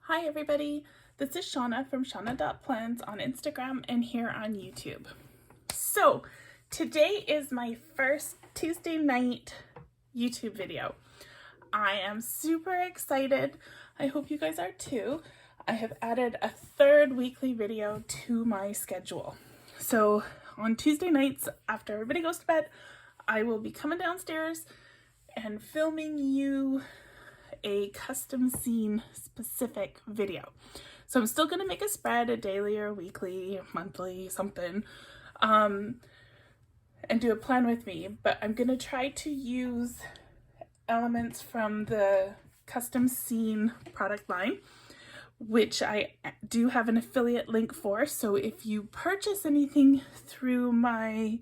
Hi everybody, this is Shauna from shauna.plans on Instagram and here on YouTube. So today is my first Tuesday night YouTube video. I am super excited. I hope you guys are too. I have added a third weekly video to my schedule. So on Tuesday nights after everybody goes to bed, I will be coming downstairs and filming you a custom scene specific video. So I'm still gonna make a spread, a daily or weekly, monthly, something, and do a plan with me, but I'm gonna try to use elements from the custom scene product line, which I do have an affiliate link for. So if you purchase anything through my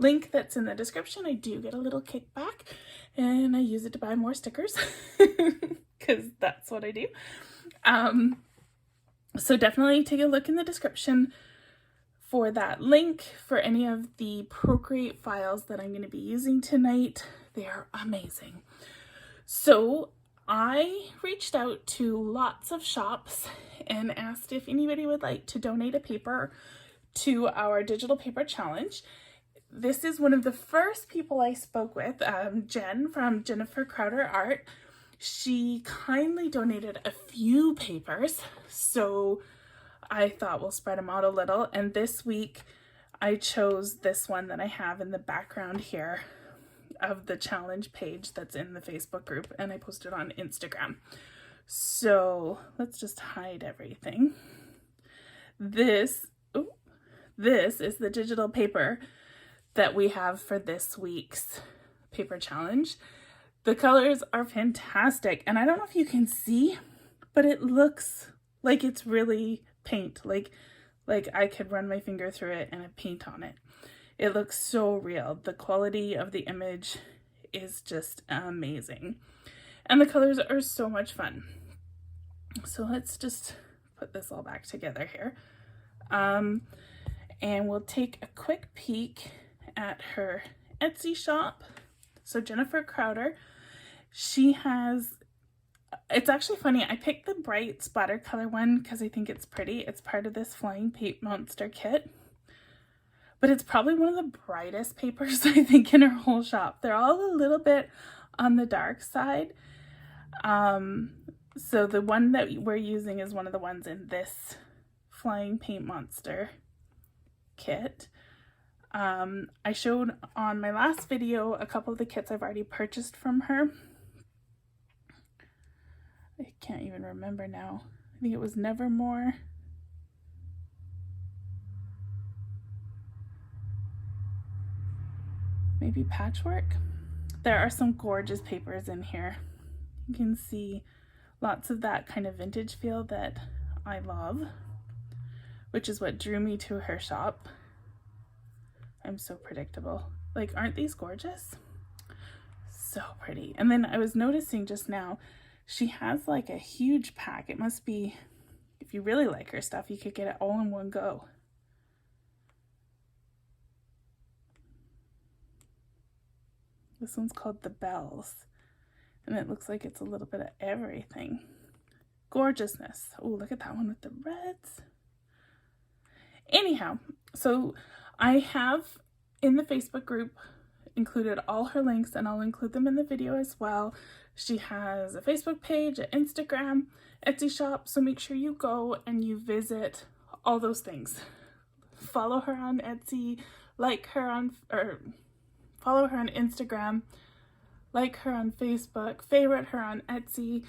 link that's in the description, I do get a little kickback and I use it to buy more stickers because that's what I do. So definitely take a look in the description for that link for any of the Procreate files that I'm going to be using tonight. They are amazing. So I reached out to lots of shops and asked if anybody would like to donate a paper to our digital paper challenge. This is one of the first people I spoke with, Jen from JenniferCrowderArt. She kindly donated a few papers, so I thought we'll spread them out a little. And this week I chose this one that I have in the background here of the challenge page that's in the Facebook group, and I posted on Instagram. So let's just hide everything. This is the digital paper that we have for this week's paper challenge. The colors are fantastic, and I don't know if you can see, but it looks like it's really paint, like I could run my finger through it and have paint on it. It looks so real. The quality of the image is just amazing, and the colors are so much fun. So let's just put this all back together here, and we'll take a quick peek at her Etsy shop. So Jennifer Crowder, she has, it's actually funny, I picked the bright splatter color one because I think it's pretty. It's part of this flying paint monster kit, but it's probably one of the brightest papers I think in her whole shop. They're all a little bit on the dark side. So the one that we're using is one of the ones in this flying paint monster kit. I showed on my last video a couple of the kits I've already purchased from her. I can't even remember now. I think it was Nevermore. Maybe Patchwork. There are some gorgeous papers in here. You can see lots of that kind of vintage feel that I love, which is what drew me to her shop. I'm so predictable. Like, aren't these gorgeous? So pretty. And then I was noticing just now, she has like a huge pack. It must be, if you really like her stuff, you could get it all in one go. This one's called The Bells, and it looks like it's a little bit of everything. Gorgeousness. Oh, look at that one with the reds. Anyhow, so I have in the Facebook group included all her links, and I'll include them in the video as well. She has a Facebook page, an Instagram, Etsy shop, so make sure you go and you visit all those things. Follow her on Etsy, like her on, or follow her on Instagram, like her on Facebook, favorite her on Etsy,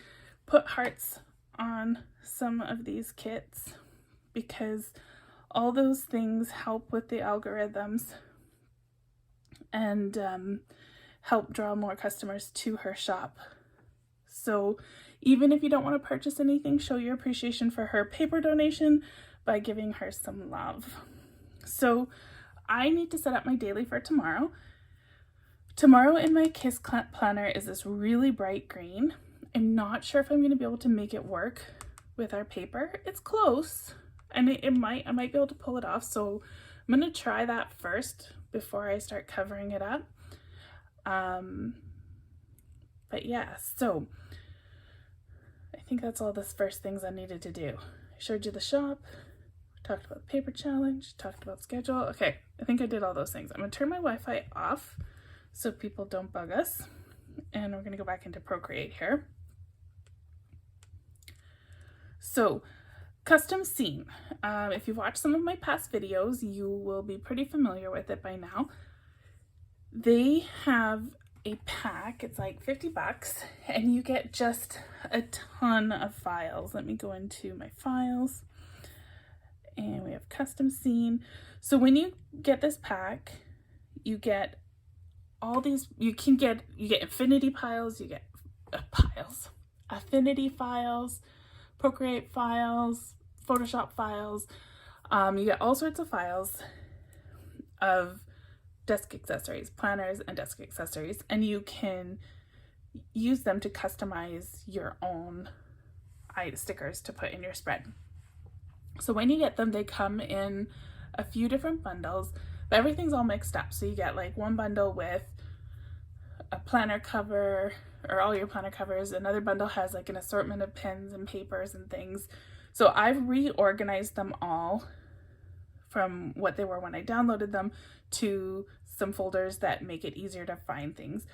put hearts on some of these kits because all those things help with the algorithms and help draw more customers to her shop. So even if you don't want to purchase anything, show your appreciation for her paper donation by giving her some love. So I need to set up my daily for tomorrow. Tomorrow in my Kiss planner is this really bright green. I'm not sure if I'm going to be able to make it work with our paper. It's close, and I might be able to pull it off. So I'm going to try that first before I start covering it up. But yeah, so I think that's all the first things I needed to do. I showed you the shop, talked about the paper challenge, talked about schedule. Okay, I think I did all those things. I'm gonna turn my Wi-Fi off so people don't bug us. And we're gonna go back into Procreate here. So, custom scene. If you've watched some of my past videos, you will be pretty familiar with it by now. They have a pack, it's like 50 bucks, and you get just a ton of files. Let me go into my files, and we have custom scene. So when you get this pack, you get all these, you get infinity piles, you get affinity files, Procreate files, Photoshop files. You get all sorts of files of desk accessories, planners and desk accessories, and you can use them to customize your own stickers to put in your spread. So when you get them, they come in a few different bundles, but everything's all mixed up. So you get like one bundle with a planner cover, or all your planner covers. Another bundle has like an assortment of pens and papers and things. So I've reorganized them all from what they were when I downloaded them to some folders that make it easier to find things.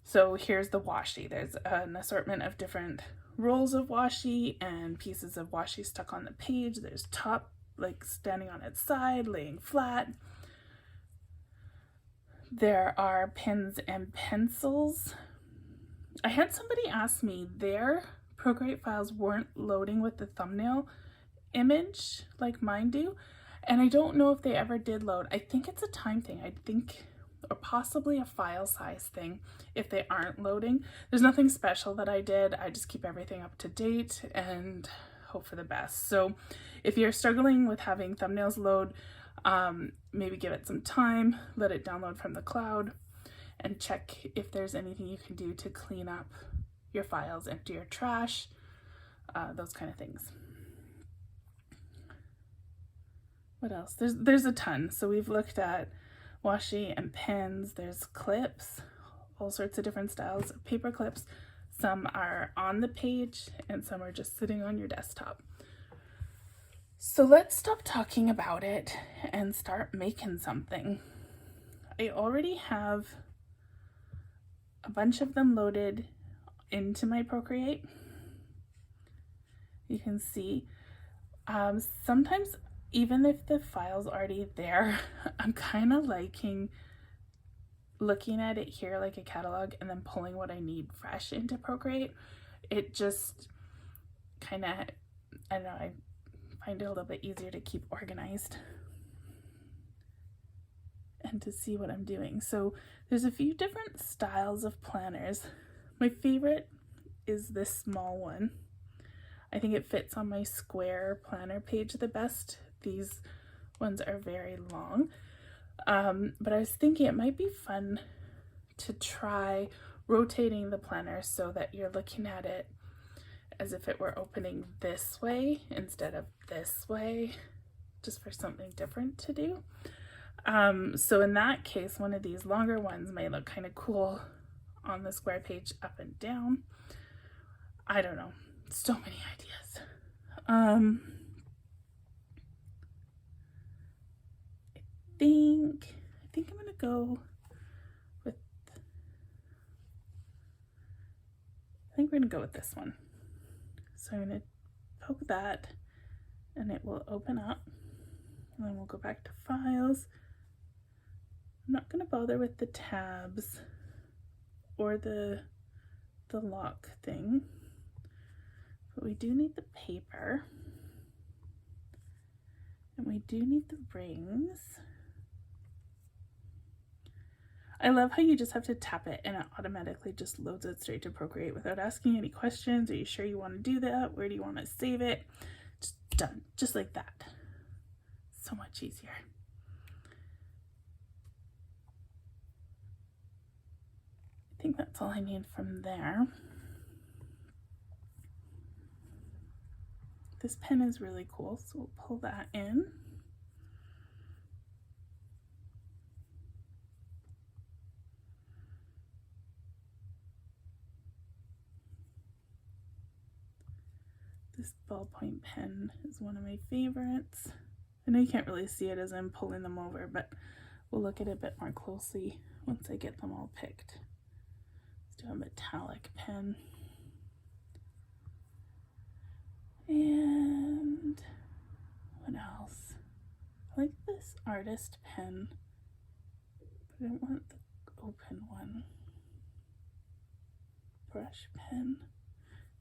So here's the washi. There's an assortment of different rolls of washi and pieces of washi stuck on the page. There's top, like standing on its side, laying flat. There are pens and pencils. I had somebody ask me, their Procreate files weren't loading with the thumbnail image like mine do. And I don't know if they ever did load. I think it's a time thing. I think, or possibly a file size thing if they aren't loading. There's nothing special that I did. I just keep everything up to date and hope for the best. So if you're struggling with having thumbnails load, maybe give it some time, let it download from the cloud, and check if there's anything you can do to clean up your files, empty your trash, those kind of things. What else? There's a ton. So we've looked at washi and pens. There's clips, all sorts of different styles of paper clips. Some are on the page and some are just sitting on your desktop. So let's stop talking about it and start making something. I already have a bunch of them loaded into my Procreate. You can see sometimes even if the file's already there, I'm kind of liking looking at it here like a catalog and then pulling what I need fresh into Procreate. It just kind of, I don't know, I find it a little bit easier to keep organized and to see what I'm doing. So there's a few different styles of planners. My favorite is this small one. I think it fits on my square planner page the best. These ones are very long. But I was thinking it might be fun to try rotating the planner so that you're looking at it as if it were opening this way instead of this way, just for something different to do. So in that case, one of these longer ones may look kind of cool on the square page up and down. I don't know, so many ideas. I think I'm gonna go with, I think we're gonna go with this one. So I'm gonna poke that and it will open up, and then we'll go back to files. I'm not gonna bother with the tabs or the lock thing, but we do need the paper and we do need the rings. I love how you just have to tap it and it automatically just loads it straight to Procreate without asking any questions. Are you sure you want to do that? Where do you want to save it? Just done, just like that. So much easier. I think that's all I need from there. This pen is really cool, so we'll pull that in. This ballpoint pen is one of my favorites. I know you can't really see it as I'm pulling them over, but we'll look at it a bit more closely once I get them all picked. Let's do a metallic pen. And what else? I like this artist pen, but I don't want the open one. Brush pen.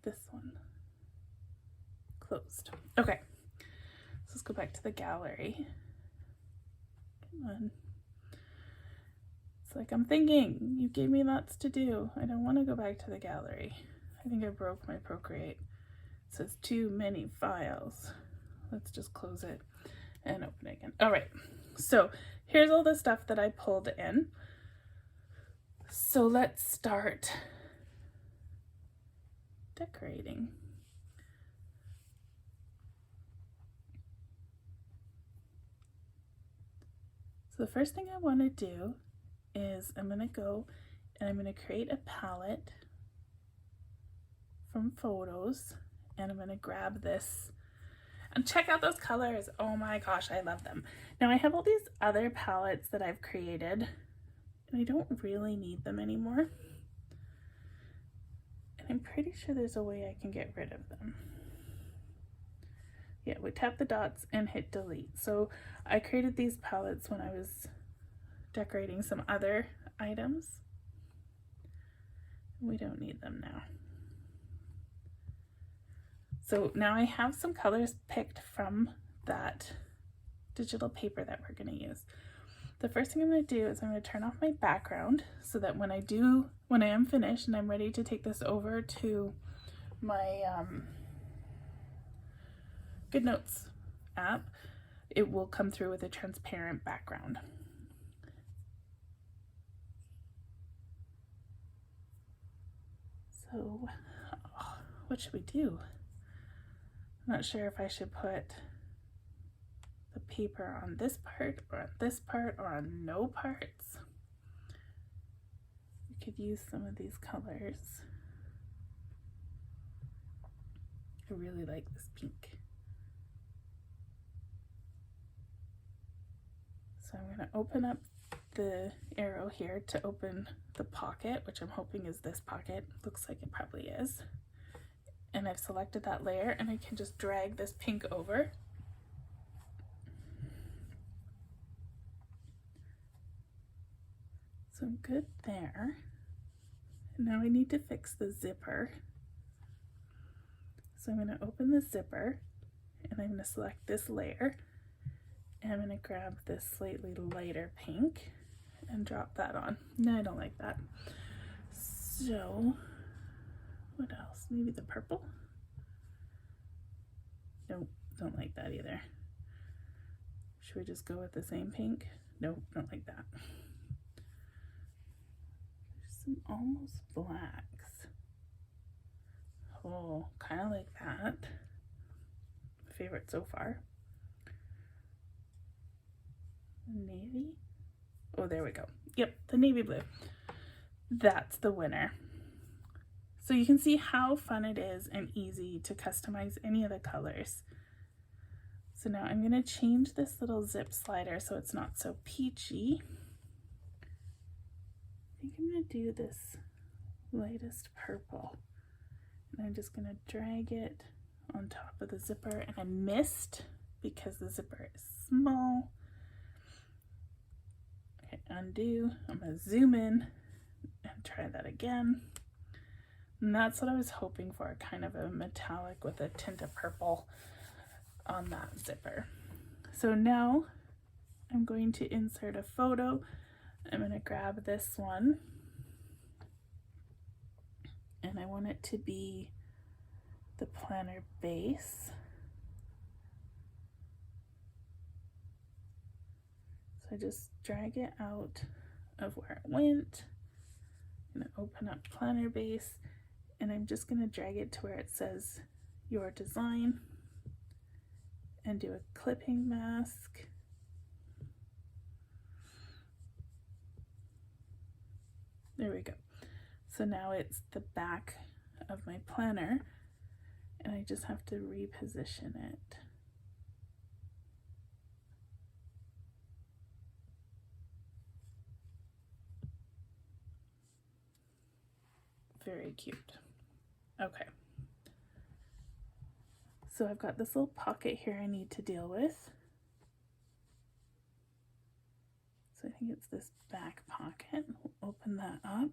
This one. Closed. Okay. So let's go back to the gallery. Come on. It's like I'm thinking. You gave me lots to do. I don't want to go back to the gallery. I think I broke my Procreate. It says too many files. Let's just close it and open it again. All right. So here's all the stuff that I pulled in. So let's start decorating. So the first thing I want to do is I'm going to go and I'm going to create a palette from photos, and I'm going to grab this and check out those colors. Oh my gosh, I love them. Now I have all these other palettes that I've created and I don't really need them anymore. And I'm pretty sure there's a way I can get rid of them. Yeah, we tap the dots and hit delete. So I created these palettes when I was decorating some other items. We don't need them now. So now I have some colors picked from that digital paper that we're going to use. The first thing I'm going to do is I'm going to turn off my background so that when I am finished and I'm ready to take this over to my GoodNotes app, it will come through with a transparent background. So what should we do? I'm not sure if I should put the paper on this part or on this part or on no parts. We could use some of these colors. I really like this pink. So I'm going to open up the arrow here to open the pocket, which I'm hoping is this pocket. Looks like it probably is. And I've selected that layer, and I can just drag this pink over. So I'm good there. And now I need to fix the zipper. So I'm going to open the zipper, and I'm going to select this layer. And I'm going to grab this slightly lighter pink and drop that on. No, I don't like that. So what else? Maybe the purple? Nope, don't like that either. Should we just go with the same pink? Nope, don't like that. There's some almost blacks. Oh, kind of like that. Favorite so far. Navy. Oh, there we go. Yep, the navy blue. That's the winner. So you can see how fun it is and easy to customize any of the colors. So now I'm going to change this little zip slider so it's not so peachy. I think I'm going to do this lightest purple. And I'm just going to drag it on top of the zipper, and I missed because the zipper is small. Okay, undo. I'm going to zoom in and try that again. And that's what I was hoping for, kind of a metallic with a tint of purple on that zipper. So now I'm going to insert a photo. I'm going to grab this one, and I want it to be the planner base. So I just drag it out of where it went. I'm going to open up planner base, and I'm just going to drag it to where it says your design and do a clipping mask. There we go. So now it's the back of my planner, and I just have to reposition it. Very cute. Okay. So I've got this little pocket here I need to deal with. So I think it's this back pocket. We'll open that up.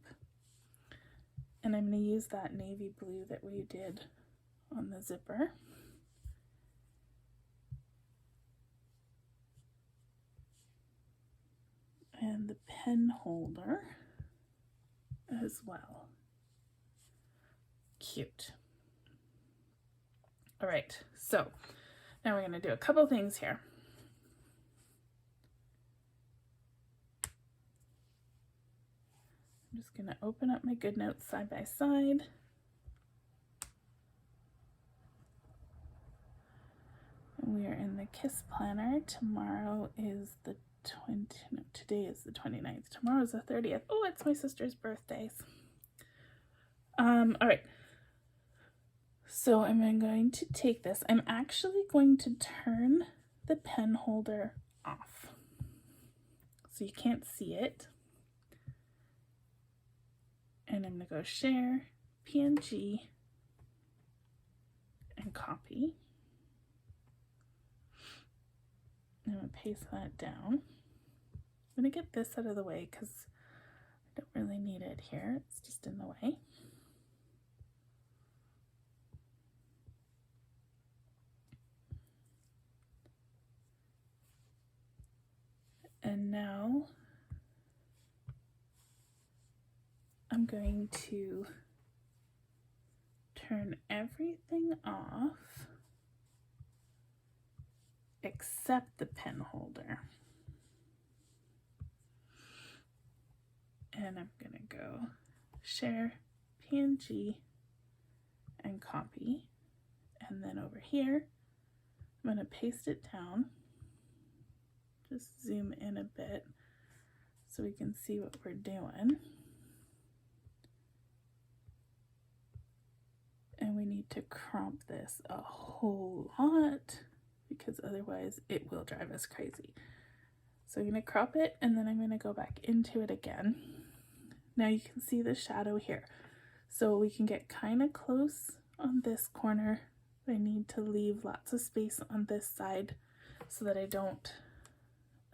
And I'm going to use that navy blue that we did on the zipper. And the pen holder as well. Cute. All right, so now we're going to do a couple things here. I'm just going to open up my GoodNotes side by side. And we are in the KISS planner. Tomorrow is the today is the 29th. Tomorrow is the 30th. Oh, it's my sister's birthdays. All right. So I'm going to take this. I'm actually going to turn the pen holder off, so you can't see it. And I'm going to go share, PNG, and copy. I'm going to paste that down. I'm going to get this out of the way because I don't really need it here. It's just in the way. And now I'm going to turn everything off except the pen holder. And I'm going to go share, PNG, and copy. And then over here, I'm going to paste it down. Just zoom in a bit so we can see what we're doing. And we need to crop this a whole lot because otherwise it will drive us crazy. So I'm going to crop it and then I'm going to go back into it again. Now you can see the shadow here. So we can get kind of close on this corner. I need to leave lots of space on this side so that I don't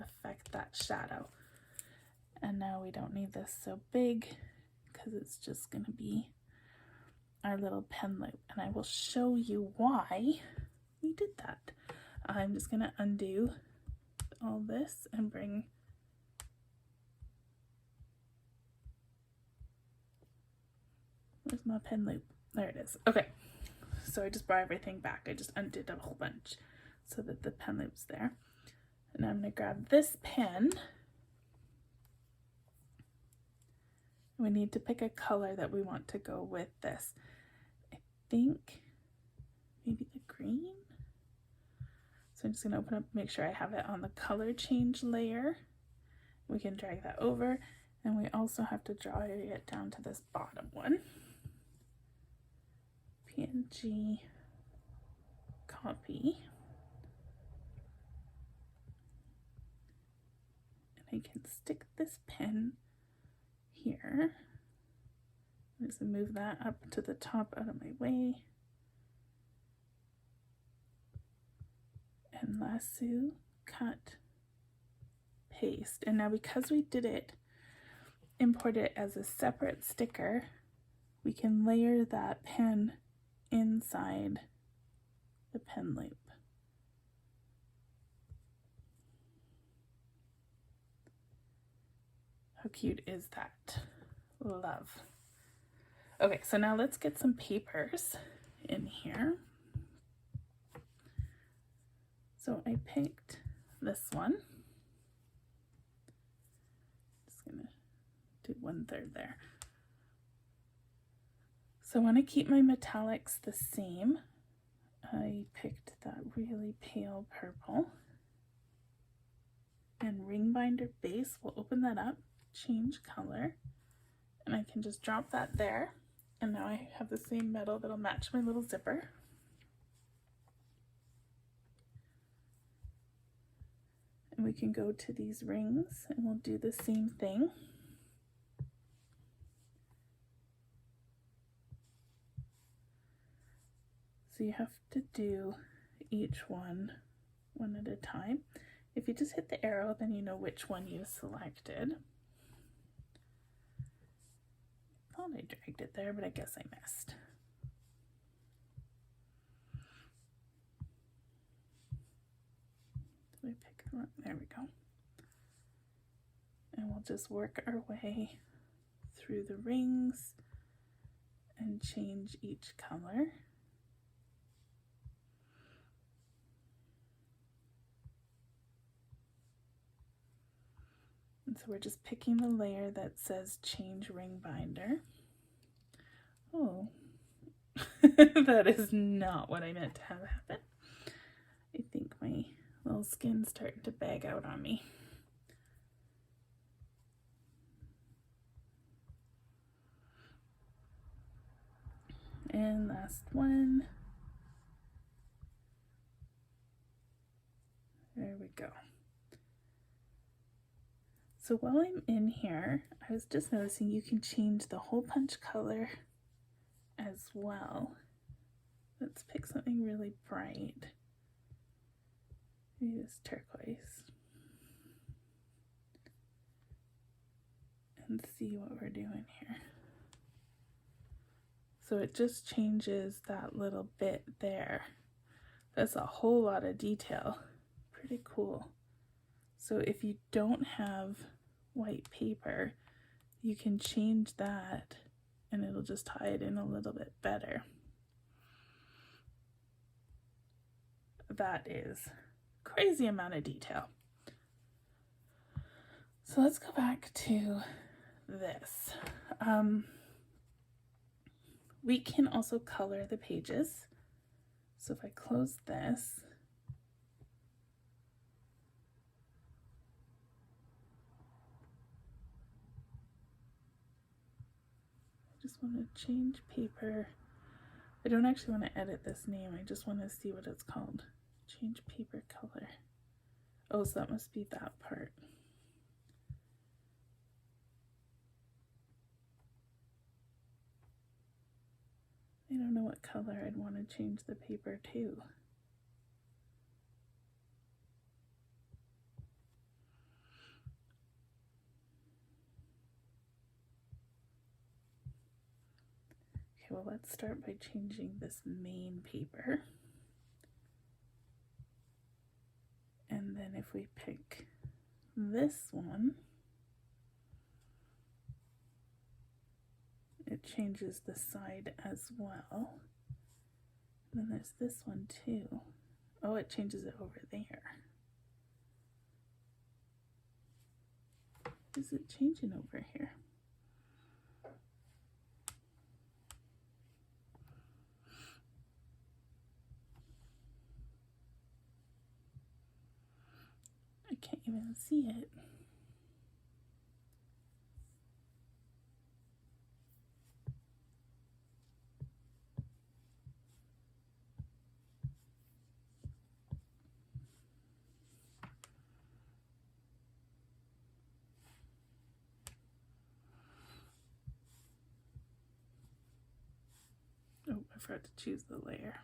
affect that shadow. And now we don't need this so big because it's just going to be our little pen loop. And I will show you why we did that. I'm just going to undo all this and bring where's my pen loop? There it is. Okay, so I just brought everything back. I just undid a whole bunch so that the pen loop's there. And I'm going to grab this pen. We need to pick a color that we want to go with this. I think maybe the green. So I'm just going to open up, make sure I have it on the color change layer. We can drag that over, and we also have to draw it down to this bottom one. PNG, copy. And I can stick this pen here. I'm just going to move that up to the top out of my way. And lasso, cut, paste. And now because we did it, import it as a separate sticker, we can layer that pen inside the pen loop. How cute is that? Love. Okay, so now let's get some papers in here. So I picked this one. Just gonna do 1/3 there. So I want to keep my metallics the same. I picked that really pale purple. And ring binder base, we'll open that up, change color, and I can just drop that there. And now I have the same metal that'll match my little zipper. And we can go to these rings and we'll do the same thing. So you have to do each one at a time. If you just hit the arrow, then you know which one you selected. I thought I dragged it there, but I guess I missed. Did I pick the one? There we go. And we'll just work our way through the rings and change each color. And so we're just picking the layer that says change ring binder. Oh, that is not what I meant to have happen. I think my little skin's starting to bag out on me. And last one. There we go. So while I'm in here, I was just noticing you can change the hole punch color as well. Let's pick something really bright. Maybe this turquoise. And see what we're doing here. So it just changes that little bit there. That's a whole lot of detail. Pretty cool. So if you don't have white paper, you can change that and it'll just tie it in a little bit better. That is crazy amount of detail. So let's go back to this. We can also color the pages. So if I close this, I just want to change paper. I don't actually want to edit this name. I just want to see what it's called. Change paper color. Oh, so that must be that part. I don't know what color I'd want to change the paper to. Okay, well, let's start by changing this main paper. And then if we pick this one, it changes the side as well. And then there's this one too. Oh, it changes it over there. Is it changing over here? I can't even see it. Oh, I forgot to choose the layer.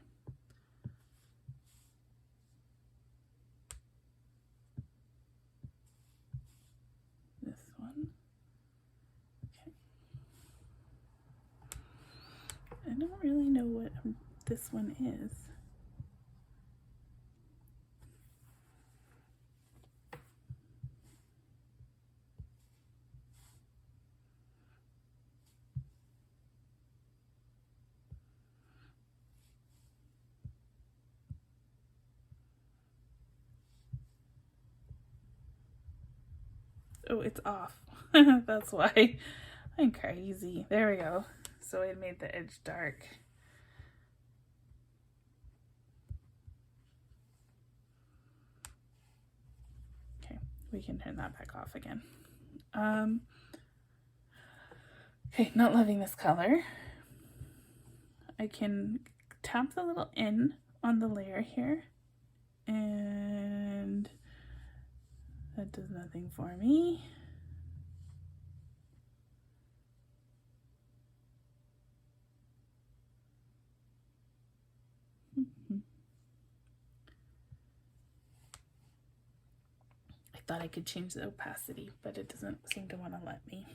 This one. Okay. I don't really know what this one is. Oh, it's off. That's why. I'm crazy. There we go. So I made the edge dark. Okay, we can turn that back off again. Okay, not loving this color. I can tap the little N on the layer here and That does nothing for me. I thought I could change the opacity, but it doesn't seem to want to let me.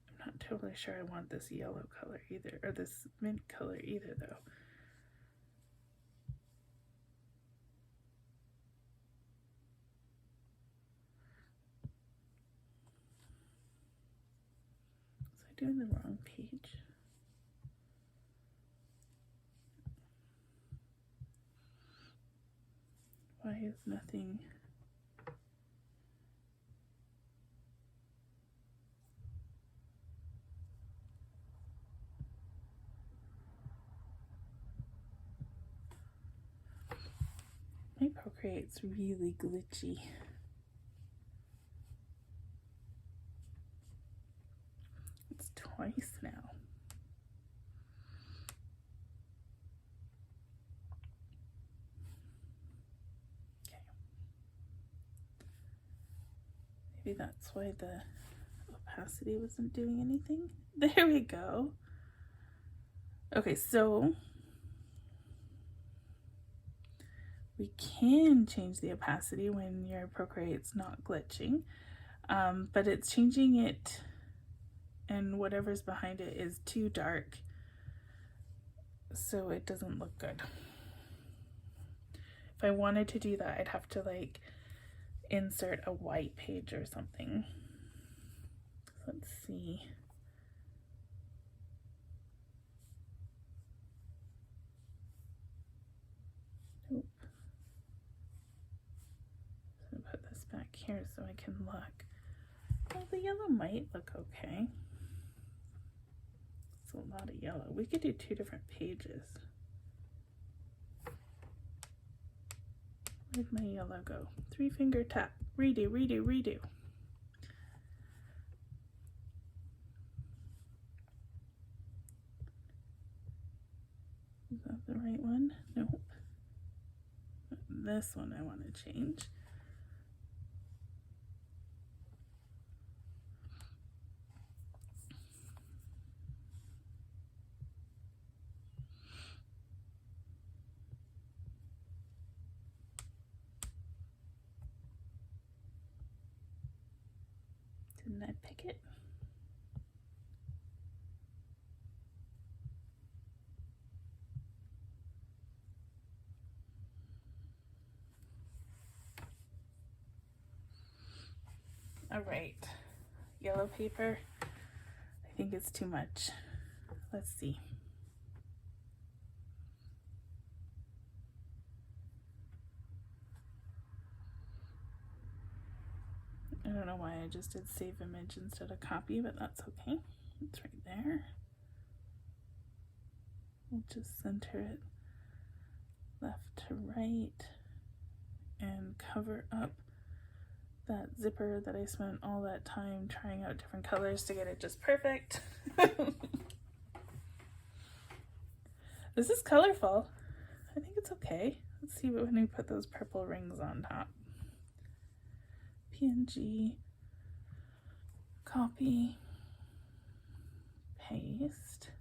I'm not totally sure I want this yellow color either, or this mint color either though. Was I doing the wrong page? Why is nothing? My Procreate's really glitchy. It's twice now. Okay. Maybe that's why the opacity wasn't doing anything. There we go. Okay, so we can change the opacity when your Procreate's not glitching, but it's changing it and whatever's behind it is too dark, so it doesn't look good. If I wanted to do that, I'd have to like insert a white page or something. Let's see. Nope. I'm gonna put this back here so I can look. Well, the yellow might look okay. It's a lot of yellow. We could do 2 different pages. Where'd my yellow go? 3-finger tap. Redo, redo, redo. Is that the right one? Nope. This one I want to change. Didn't I pick it? All right, yellow paper. I think it's too much. Let's see. I don't know why I just did save image instead of copy, but that's okay. It's right there. We'll just center it left to right and cover up that zipper that I spent all that time trying out different colors to get it just perfect. This is colorful. I think it's okay. Let's see when we put those purple rings on top. PNG, copy, paste.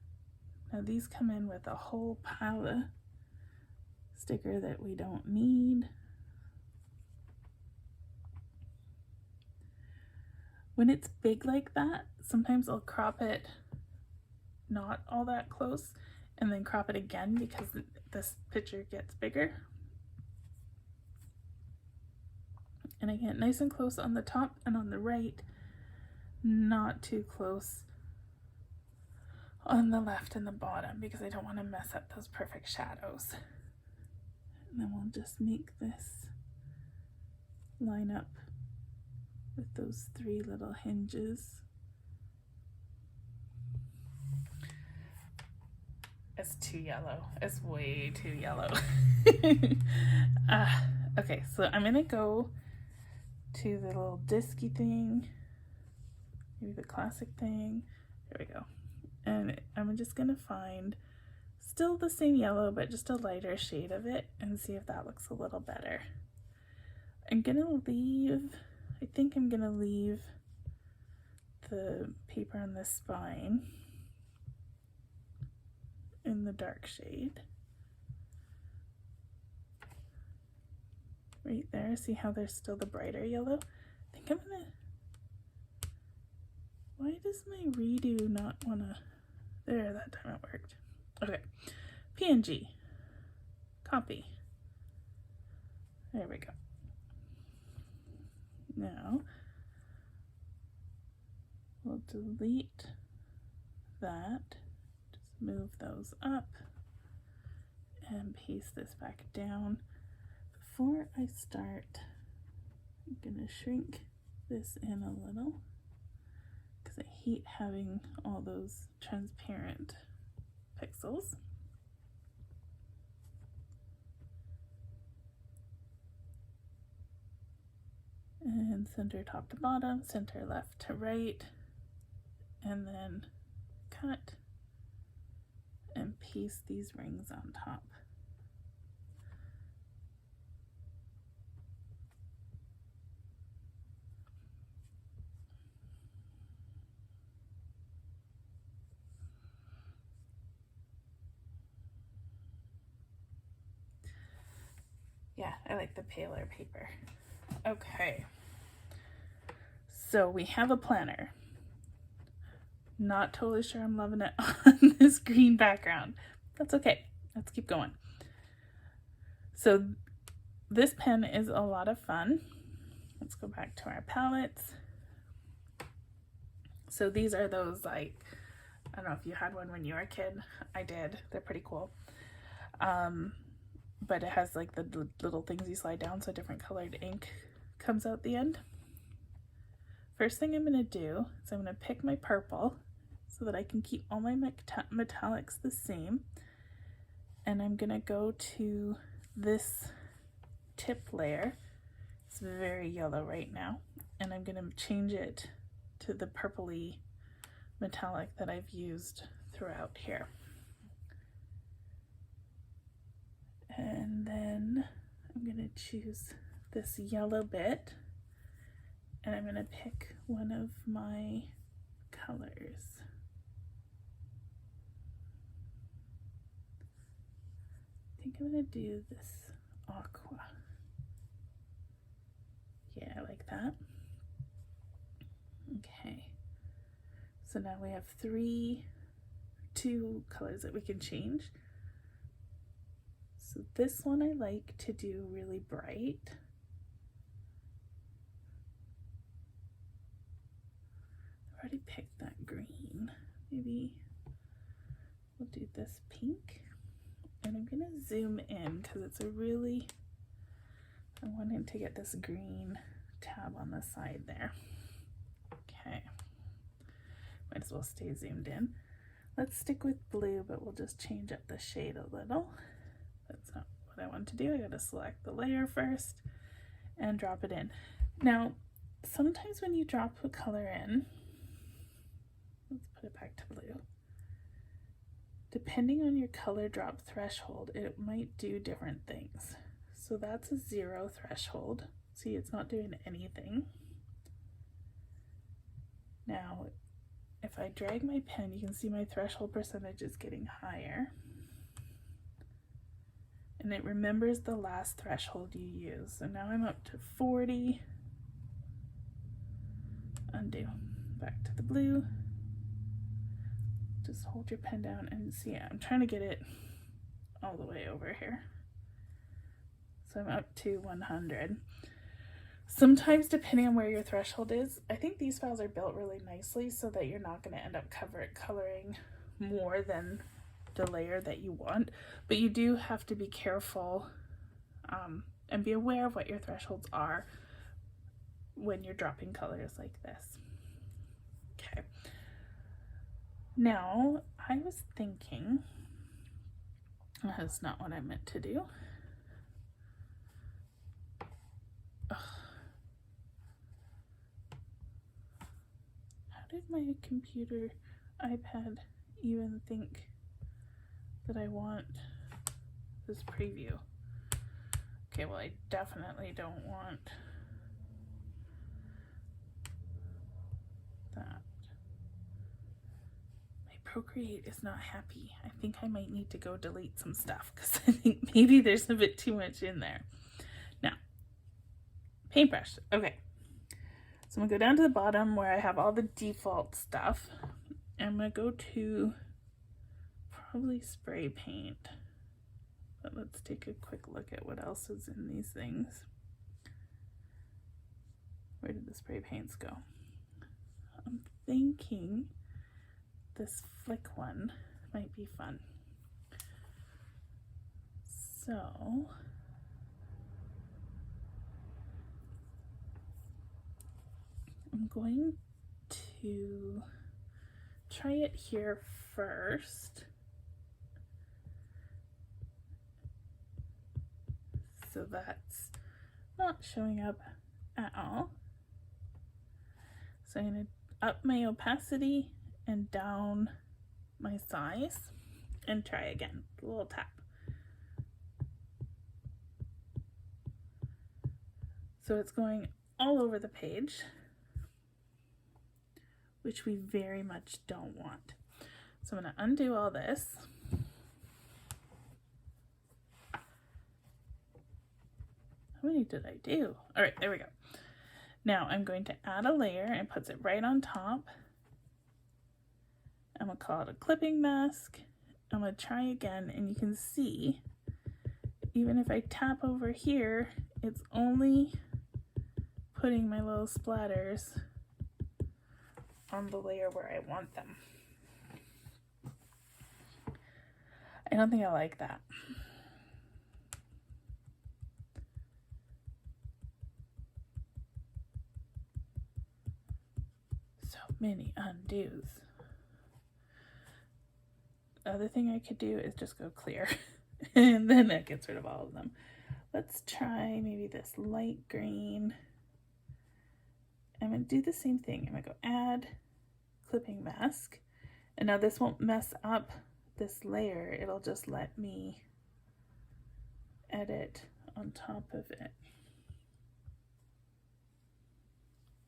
Now these come in with a whole pile of sticker that we don't need. When it's big like that, sometimes I'll crop it not all that close and then crop it again because this picture gets bigger. And I get nice and close on the top and on the right, not too close on the left and the bottom because I don't want to mess up those perfect shadows. And then we'll just make this line up with those 3 little hinges. It's too yellow. It's way too yellow. Okay, so I'm gonna go to the little disky thing, maybe the classic thing. There we go. And I'm just gonna find Still the same yellow, but just a lighter shade of it, and see if that looks a little better. I'm gonna leave, I think I'm gonna leave the paper on the spine in the dark shade. Right there, see how there's still the brighter yellow? I think I'm gonna, why does my redo not wanna, there, that time it worked. Okay, PNG, copy. There we go. Now, we'll delete that, just move those up, and paste this back down. Before I start, I'm gonna shrink this in a little, because I hate having all those transparent pixels. And center top to bottom, center left to right, and then cut and paste these rings on top. Yeah, I like the paler paper. Okay, so we have a planner. Not totally sure I'm loving it on this green background. That's okay, let's keep going. So this pen is a lot of fun. Let's go back to our palettes. So these are those, like, I don't know if you had one when you were a kid. I did. They're pretty cool. But it has like the little things you slide down so different colored ink comes out the end. First thing I'm going to do is I'm going to pick my purple so that I can keep all my metallics the same. And I'm going to go to this tip layer. It's very yellow right now. And I'm going to change it to the purpley metallic that I've used throughout here. And then I'm going to choose this yellow bit, and I'm going to pick one of my colors. I think I'm going to do this aqua. Yeah, I like that. Okay, so now we have two colors that we can change. So this one I like to do really bright. I've already picked that green. Maybe we'll do this pink. And I'm gonna zoom in because it's a really, I wanted to get this green tab on the side there. Okay, might as well stay zoomed in. Let's stick with blue, but we'll just change up the shade a little. That's not what I want to do. I gotta select the layer first and drop it in. Now, sometimes when you drop a color in, let's put it back to blue, depending on your color drop threshold, it might do different things. So that's a 0 threshold. See, it's not doing anything. Now, if I drag my pen, you can see my threshold percentage is getting higher. And it remembers the last threshold you use. So now I'm up to 40. Undo. Back to the blue. Just hold your pen down and see, I'm trying to get it all the way over here. So I'm up to 100. Sometimes, depending on where your threshold is, I think these files are built really nicely so that you're not going to end up coloring more than the layer that you want, but you do have to be careful and be aware of what your thresholds are when you're dropping colors like this. Okay, now I was thinking, that's not what I meant to do. Ugh. How did my computer iPad even think that I want this preview. Okay, well, I definitely don't want that. My Procreate is not happy. I think I might need to go delete some stuff because I think maybe there's a bit too much in there. Now, paintbrush. Okay. So I'm going to go down to the bottom where I have all the default stuff. I'm going to go to probably spray paint. But let's take a quick look at what else is in these things. Where did the spray paints go? I'm thinking this flick one might be fun. So I'm going to try it here first. So that's not showing up at all. So I'm going to up my opacity and down my size and try again. A little tap. So it's going all over the page, which we very much don't want. So I'm going to undo all this. How many did I do? All right, there we go. Now I'm going to add a layer and puts it right on top. I'm going to call it a clipping mask. I'm going to try again, and you can see, even if I tap over here, it's only putting my little splatters on the layer where I want them. I don't think I like that. So many undos. The other thing I could do is just go clear and then that gets rid of all of them. Let's try maybe this light green. I'm going to do the same thing. I'm going to go add clipping mask. And now this won't mess up this layer. It'll just let me edit on top of it.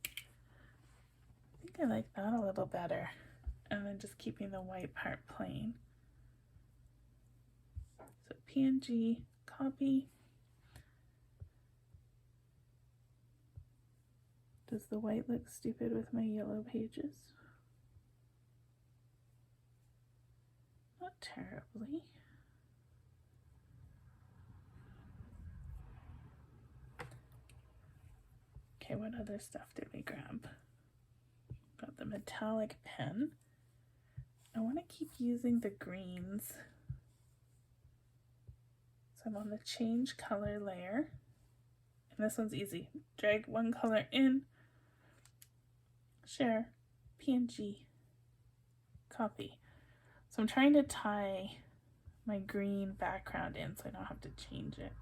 I think I like that a little better. And then just keeping the white part plain. So PNG, copy. Does the white look stupid with my yellow pages? Not terribly. Okay, what other stuff did we grab? Got the metallic pen. I want to keep using the greens. So I'm on the change color layer. And this one's easy. Drag one color in, share, PNG, copy. So I'm trying to tie my green background in so I don't have to change it.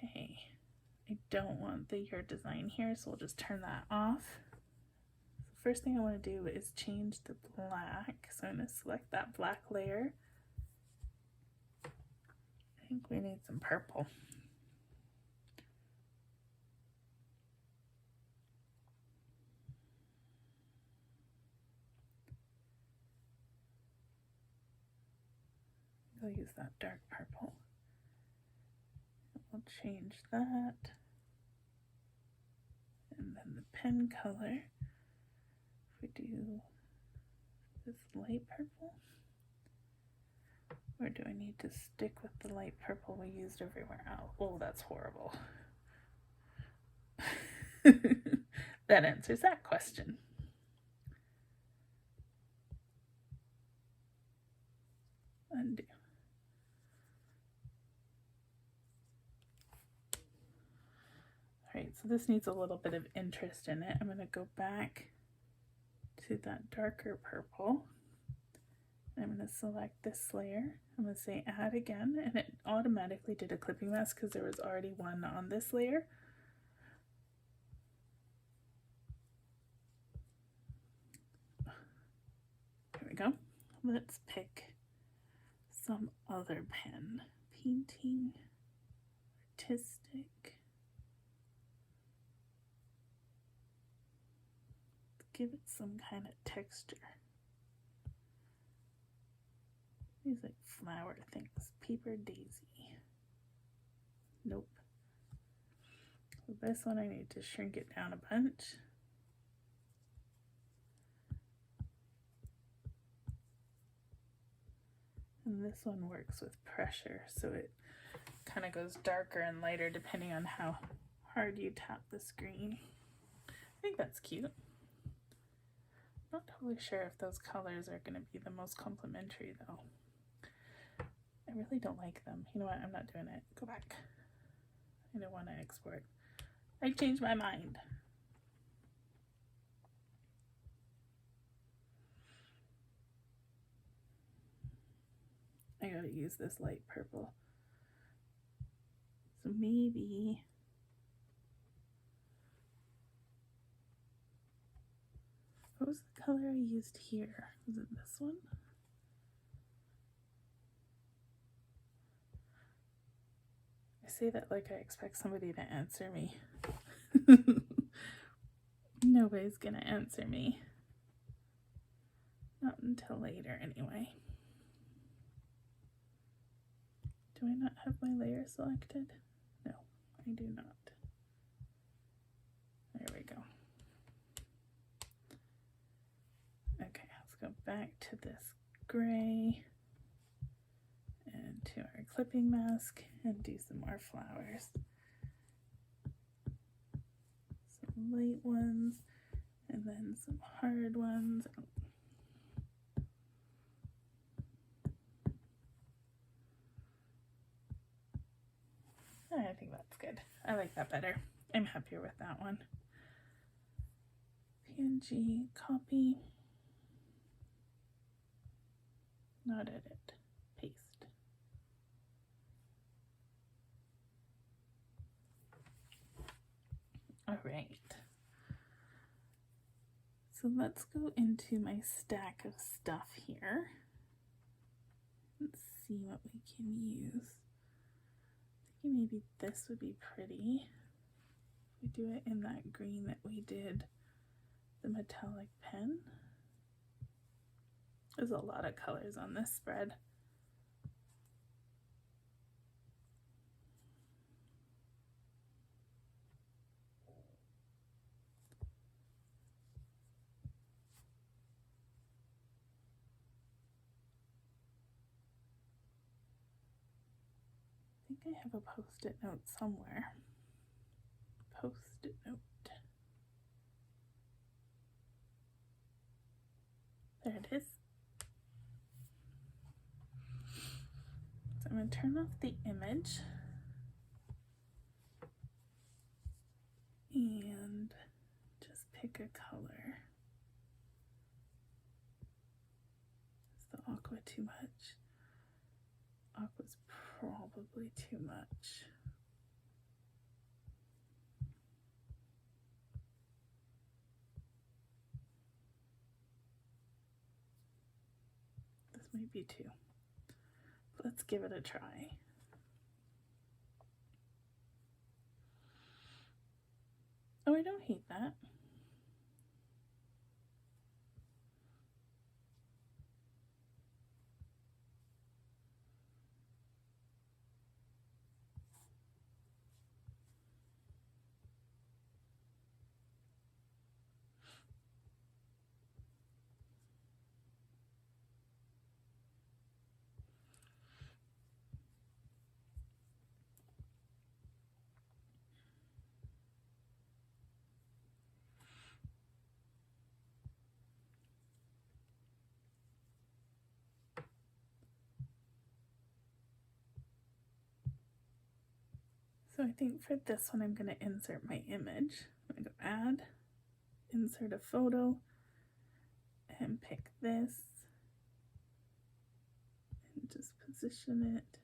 Okay, I don't want the your design here, so we'll just turn that off. The first thing I want to do is change the black. So I'm going to select that black layer. I think we need some purple. I'll use that dark purple. We'll change that. And then the pen color, if we do this light purple, or do I need to stick with the light purple we used everywhere else? Oh, that's horrible. That answers that question. Undo. Alright, so this needs a little bit of interest in it. I'm going to go back to that darker purple. I'm going to select this layer. I'm going to say add again, and it automatically did a clipping mask because there was already one on this layer. let's pick some other pen. Painting, artistic. Give it some kind of texture. These like flower things. Paper daisy. Nope. So this one I need to shrink it down a bunch. And this one works with pressure, so it kind of goes darker and lighter depending on how hard you tap the screen. I think that's cute. Not totally sure if those colors are going to be the most complementary though. I really don't like them. You know what? I'm not doing it. Go back. I don't want to export. I changed my mind. I gotta use this light purple. So maybe what was the color I used here? Was it this one? I say that like I expect somebody to answer me. Nobody's gonna answer me. Not until later anyway. Do I not have my layer selected? No, I do not. There we go. Okay, let's go back to this gray and to our clipping mask and do some more flowers. Some light ones and then some hard ones. I think that's good. I like that better. I'm happier with that one. PNG, copy, not edit, paste. All right. So let's go into my stack of stuff here. Let's see what we can use. I think maybe this would be pretty. We do it in that green that we did the metallic pen. There's a lot of colors on this spread. I think I have a post-it note somewhere. Post-it note. There it is. So I'm going to turn off the image and just pick a color. Is the aqua too much? Aqua's probably too much. This might be too. Let's give it a try. Oh, I don't hate that. So I think for this one, I'm going to insert my image. I'm going to go add, insert a photo, and pick this, and just position it.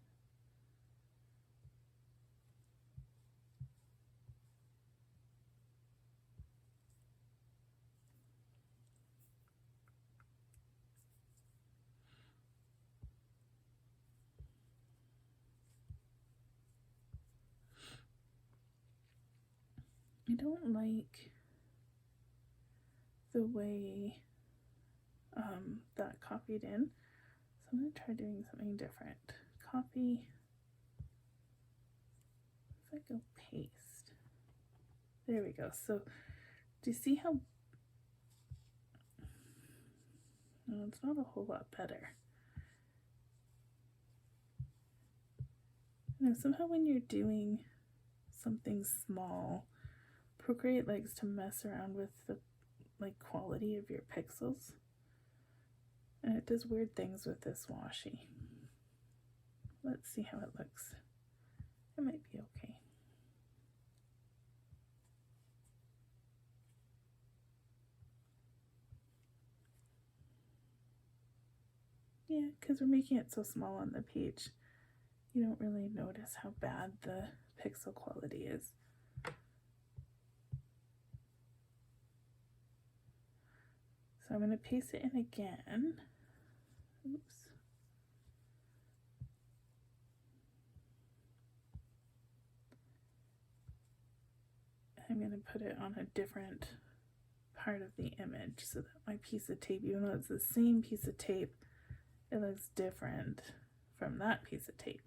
I don't like the way that copied in, so I'm going to try doing something different. Copy, if I go paste, there we go. So do you see how, no, it's not a whole lot better. You know, somehow when you're doing something small, Procreate likes to mess around with the quality of your pixels, and it does weird things with this washi. Let's see how it looks. It might be okay. Yeah, because we're making it so small on the page, you don't really notice how bad the pixel quality is. So I'm going to paste it in again. Oops. I'm going to put it on a different part of the image so that my piece of tape, even though it's the same piece of tape, it looks different from that piece of tape.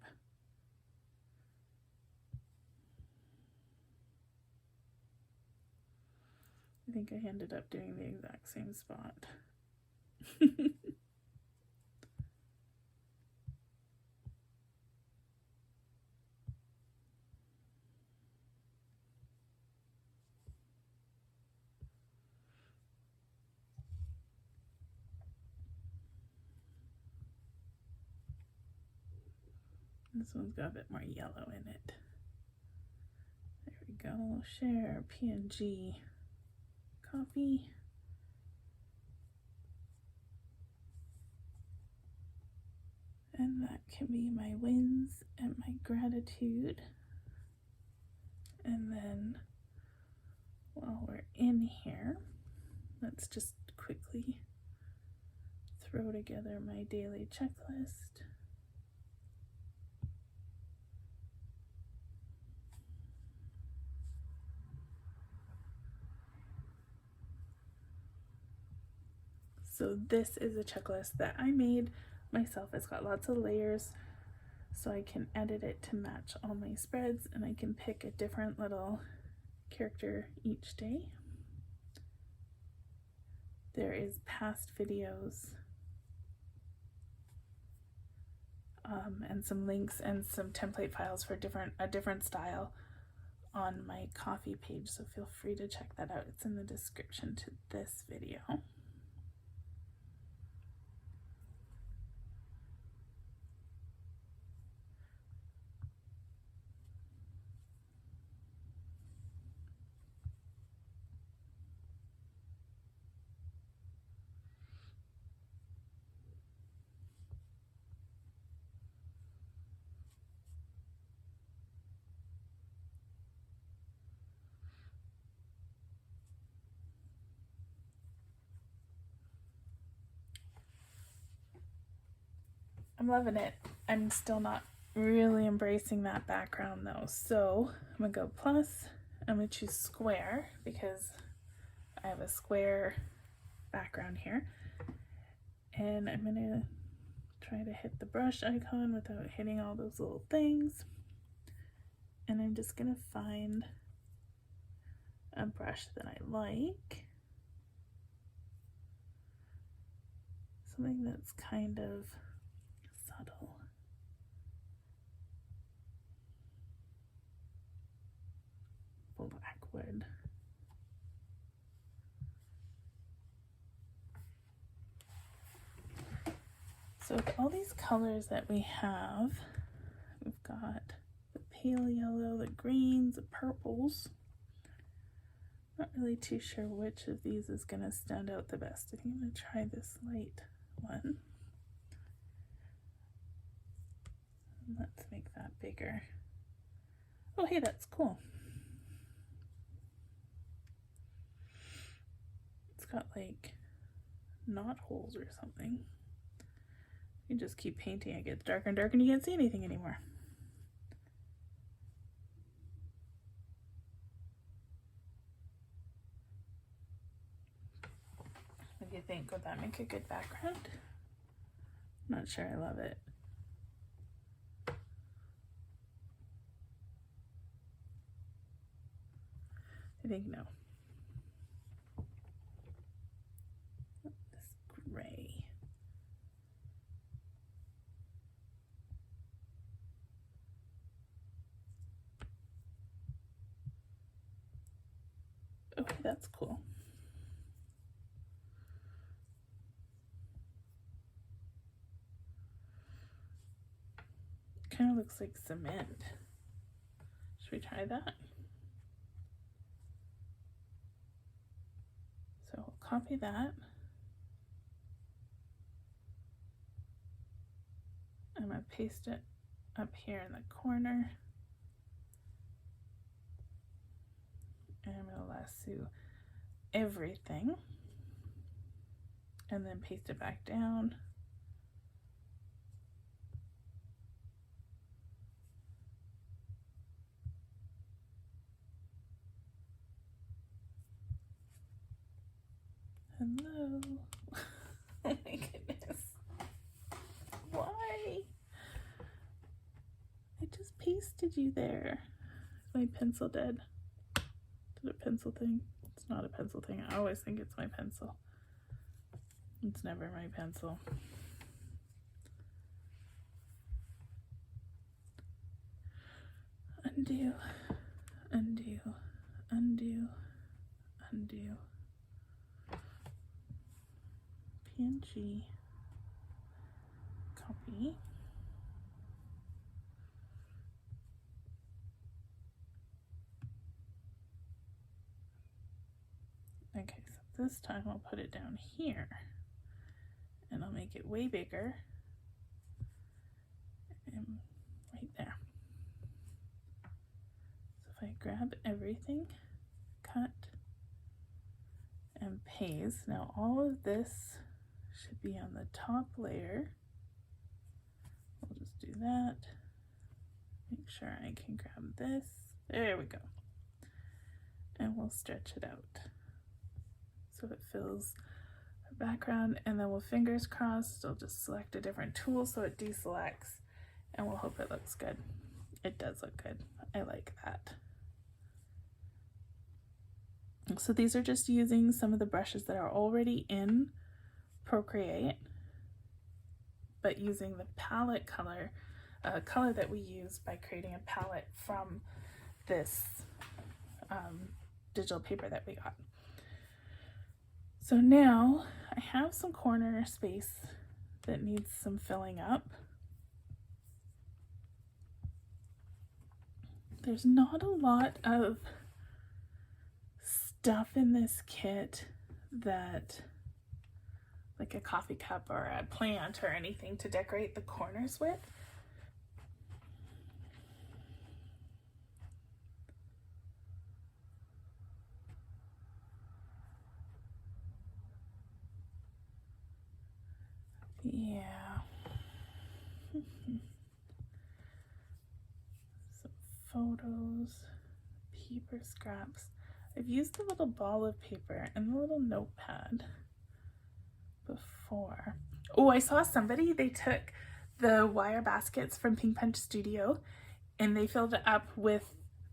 I think I ended up doing the exact same spot. This one's got a bit more yellow in it. There we go. Share, PNG, copy. And that can be my wins and my gratitude. And then while we're in here, let's just quickly throw together my daily checklist. So this is a checklist that I made myself. It's got lots of layers, so I can edit it to match all my spreads, and I can pick a different little character each day. There is past videos and some links and some template files for a different style on my Ko-fi page, so feel free to check that out. It's in the description to this video. I'm loving it. I'm still not really embracing that background though. So I'm gonna go plus, I'm gonna choose square because I have a square background here. And I'm gonna try to hit the brush icon without hitting all those little things. And I'm just gonna find a brush that I like. Something that's kind of subtle. Blackwood. So with all these colors that we have, we've got the pale yellow, the greens, the purples. Not really too sure which of these is going to stand out the best. I think I'm going to try this light one. Let's make that bigger. Oh, hey, that's cool. It's got like knot holes or something. You just keep painting, it gets darker and darker and you can't see anything anymore. do you think? Would that make a good background? I'm not sure I love it. I think no. This gray. Okay, that's cool. Kind of looks like cement. Should we try that? So we'll copy that. I'm going to paste it up here in the corner. And I'm going to lasso everything. And then paste it back down. Hello. Oh my goodness. Why? I just pasted you there. Is my pencil dead? Is it a pencil thing? It's not a pencil thing. I always think it's my pencil. It's never my pencil. Undo, undo, undo, undo. PNG, copy. Okay, so this time I'll put it down here and I'll make it way bigger and right there. So if I grab everything, cut and paste, now all of this should be on the top layer. We'll just do that. Make sure I can grab this. There we go. And we'll stretch it out so it fills our background, and then we'll fingers crossed, I'll just select a different tool so it deselects, and we'll hope it looks good. It does look good. I like that. So these are just using some of the brushes that are already in Procreate, but using the palette color that we use by creating a palette from this digital paper that we got. So now I have some corner space that needs some filling up. There's not a lot of stuff in this kit that, like a coffee cup or a plant or anything to decorate the corners with. Yeah. Some photos, paper scraps. I've used the little ball of paper and the little notepad before. Oh, I saw somebody, they took the wire baskets from Pink Punch Studio and they filled it up with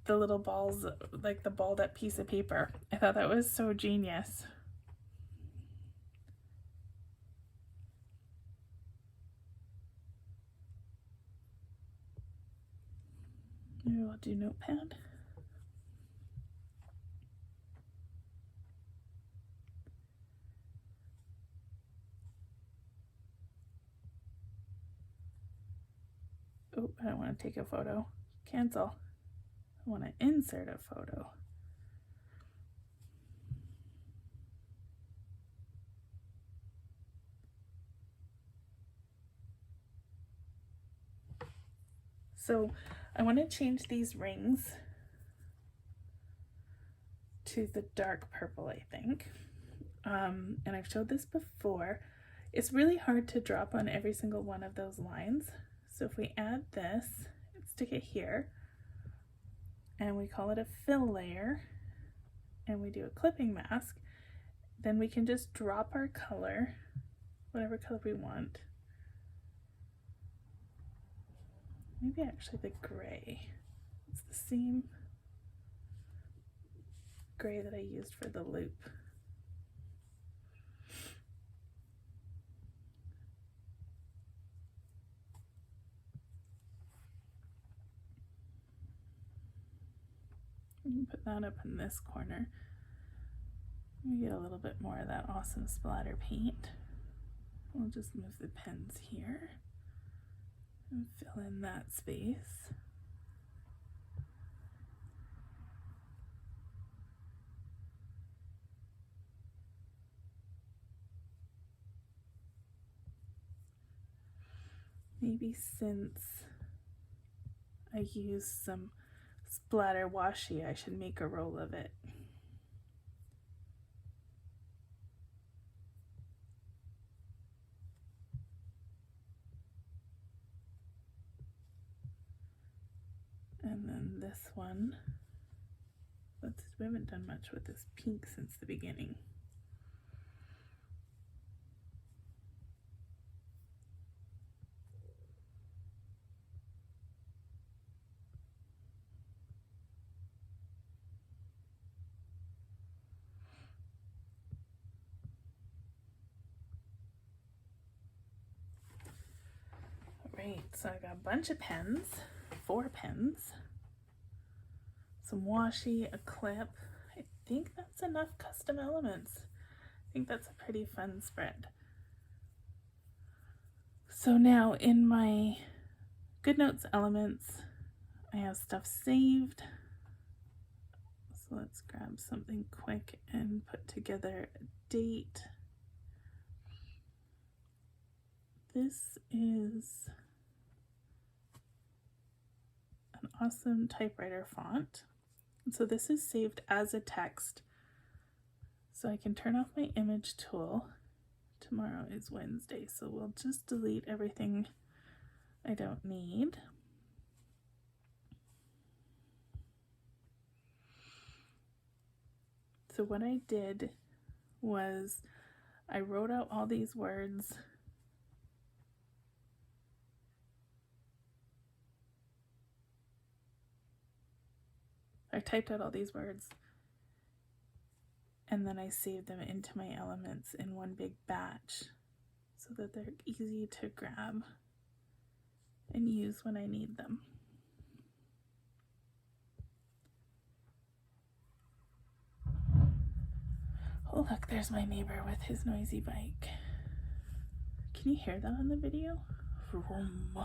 the little balls, like the balled up piece of paper. I thought that was so genius. Maybe we'll do notepad. Oh, I don't want to take a photo. Cancel. I want to insert a photo. So I want to change these rings to the dark purple, I think. And I've showed this before. It's really hard to drop on every single one of those lines. So if we add this, stick it here, and we call it a fill layer, and we do a clipping mask, then we can just drop our color, whatever color we want. Maybe actually the gray. It's the same gray that I used for the loop. You can put that up in this corner. We get a little bit more of that awesome splatter paint. We'll just move the pens here and fill in that space. Maybe since I used some splatter washi, I should make a roll of it. And then this one, we haven't done much with this pink since the beginning. Right, so I got a bunch of pens, 4 pens, some washi, a clip. I think that's enough custom elements. I think that's a pretty fun spread. So now in my GoodNotes elements, I have stuff saved. So let's grab something quick and put together a date. This is an awesome typewriter font. So this is saved as a text. So I can turn off my image tool. Tomorrow is Wednesday, so we'll just delete everything I don't need. So what I did was I wrote out all these words. I typed out all these words, and then I saved them into my elements in one big batch so that they're easy to grab and use when I need them. Oh look, there's my neighbor with his noisy bike. Can you hear that on the video? Vroom.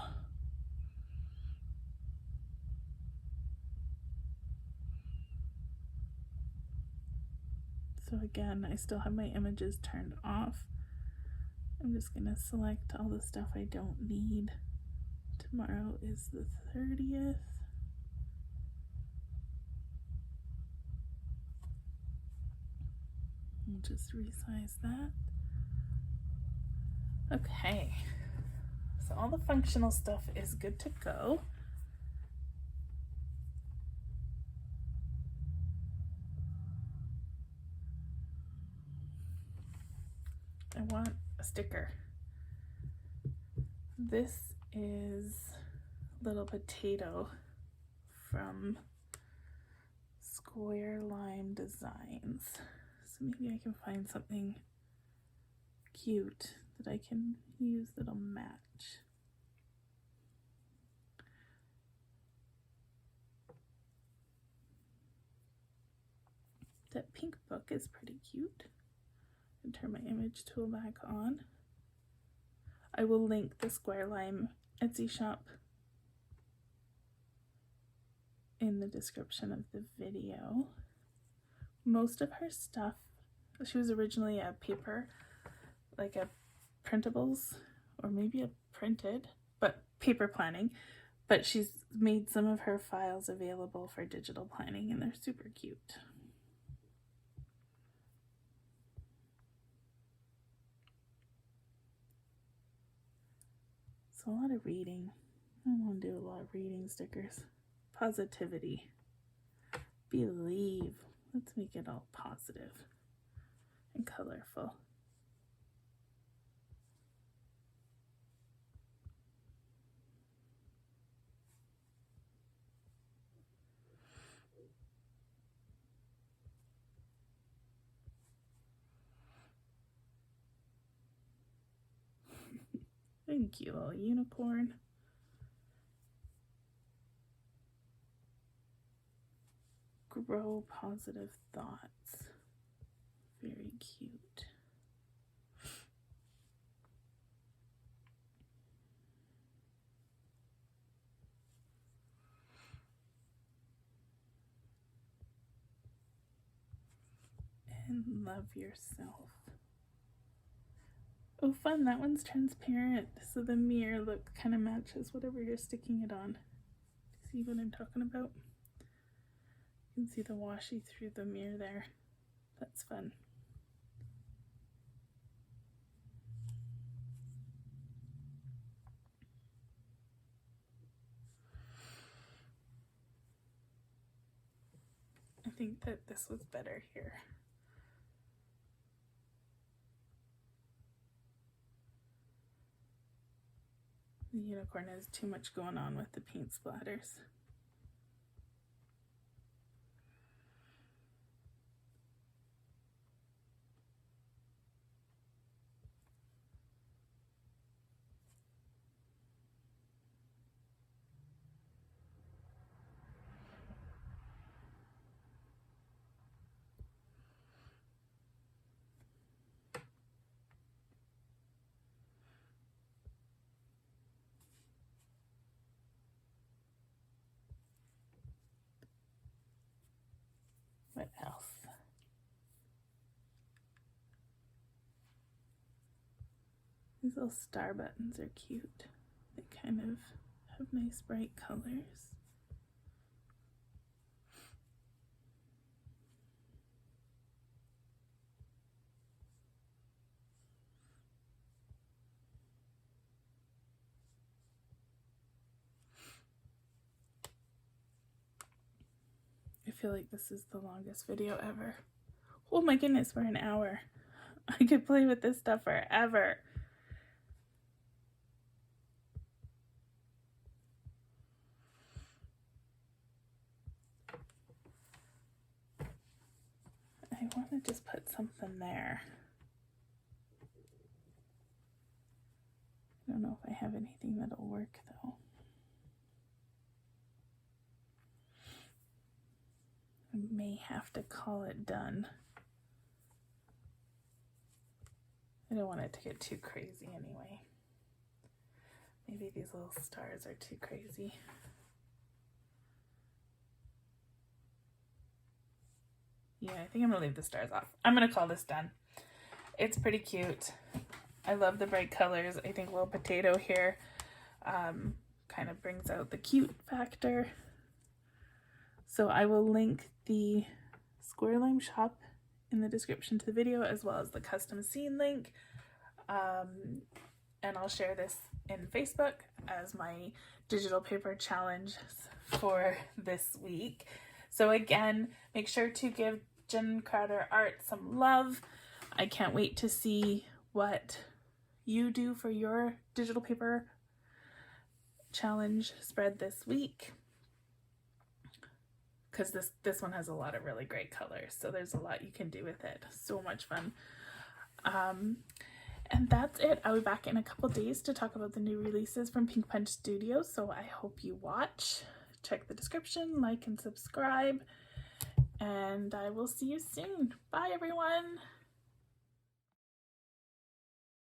So again, I still have my images turned off. I'm just gonna select all the stuff I don't need. Tomorrow is the 30th. I'll just resize that. Okay, so all the functional stuff is good to go. I want a sticker. This is Little Potato from Square Lime Designs. So maybe I can find something cute that I can use that'll match. That pink book is pretty cute. And turn my image tool back on. I will link the Square Lime Etsy shop in the description of the video. Most of her stuff, she was originally a paper, like a printables, or maybe a printed, but paper planning, but she's made some of her files available for digital planning, and they're super cute. So a lot of reading. I want to do a lot of reading stickers. Positivity. Believe. Let's make it all positive. and colorful. Thank you, little unicorn. Grow positive thoughts. Very cute. And love yourself. Oh, fun, that one's transparent, so the mirror look kind of matches whatever you're sticking it on. See what I'm talking about? You can see the washi through the mirror there. That's fun. I think that this was better here. The unicorn has too much going on with the paint splatters. What else? These little star buttons are cute. They kind of have nice bright colors. I feel like this is the longest video ever. Oh my goodness, we're an hour. I could play with this stuff forever. I want to just put something there. I don't know if I have anything that'll work though. I may have to call it done. I don't want it to get too crazy anyway. Maybe these little stars are too crazy. Yeah, I think I'm gonna leave the stars off. I'm gonna call this done. It's pretty cute. I love the bright colors. I think little potato here kind of brings out the cute factor. So I will link the Square Lime shop in the description to the video, as well as the custom scene link. And I'll share this in Facebook as my digital paper challenge for this week. So again, make sure to give JenniferCrowderArt some love. I can't wait to see what you do for your digital paper challenge spread this week, because this one has a lot of really great colors, so there's a lot you can do with it. So much fun. And that's it. I'll be back in a couple days to talk about the new releases from Pink Punch Studios, so I hope you watch. Check the description, like and subscribe, and I will see you soon. Bye everyone.